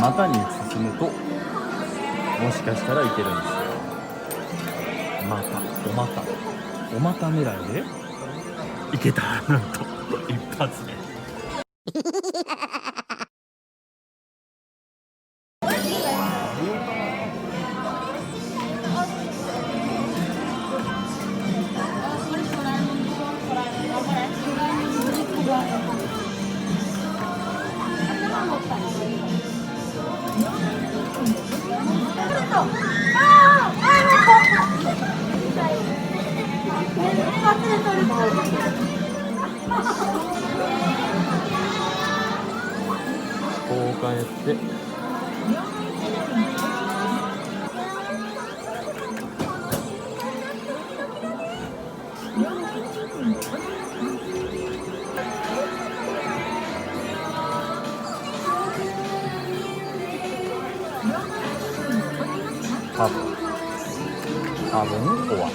股に進むともしかしたらいけるんですよ。お股狙いでいけたらなんと一発でこう変えて多分終わる。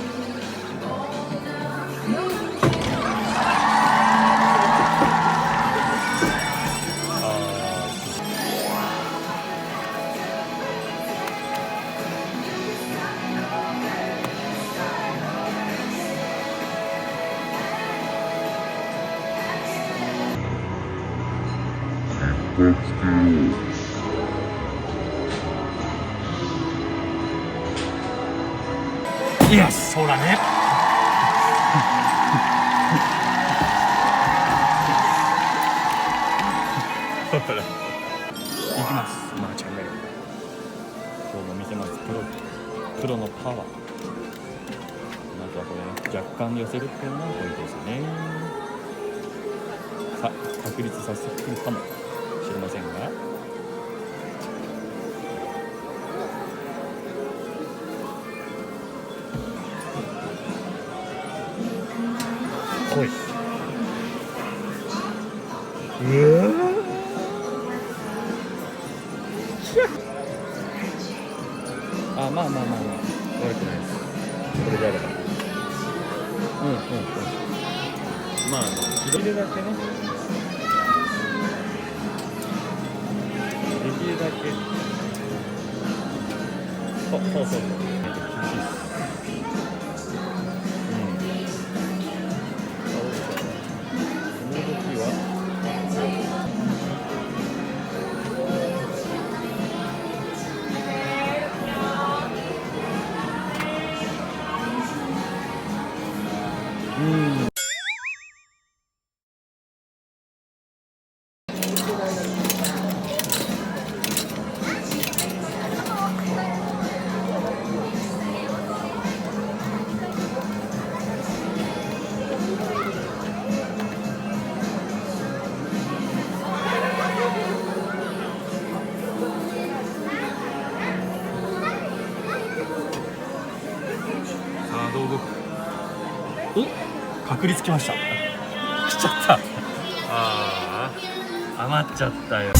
イエス、そうだね。ほら、行きます。まーちゃんが今日も見せます。プロのパワー。まずはこれ、ね、若干寄せるっていうのがポイントですよね。さあ、確立させてくるかもしれませんが。来い。あ、まあ悪くないです。これであれば。まあ左手だけね、できるだけそう厳しいっす。お、確率きました。来ちゃった。ああ、余っちゃったよ。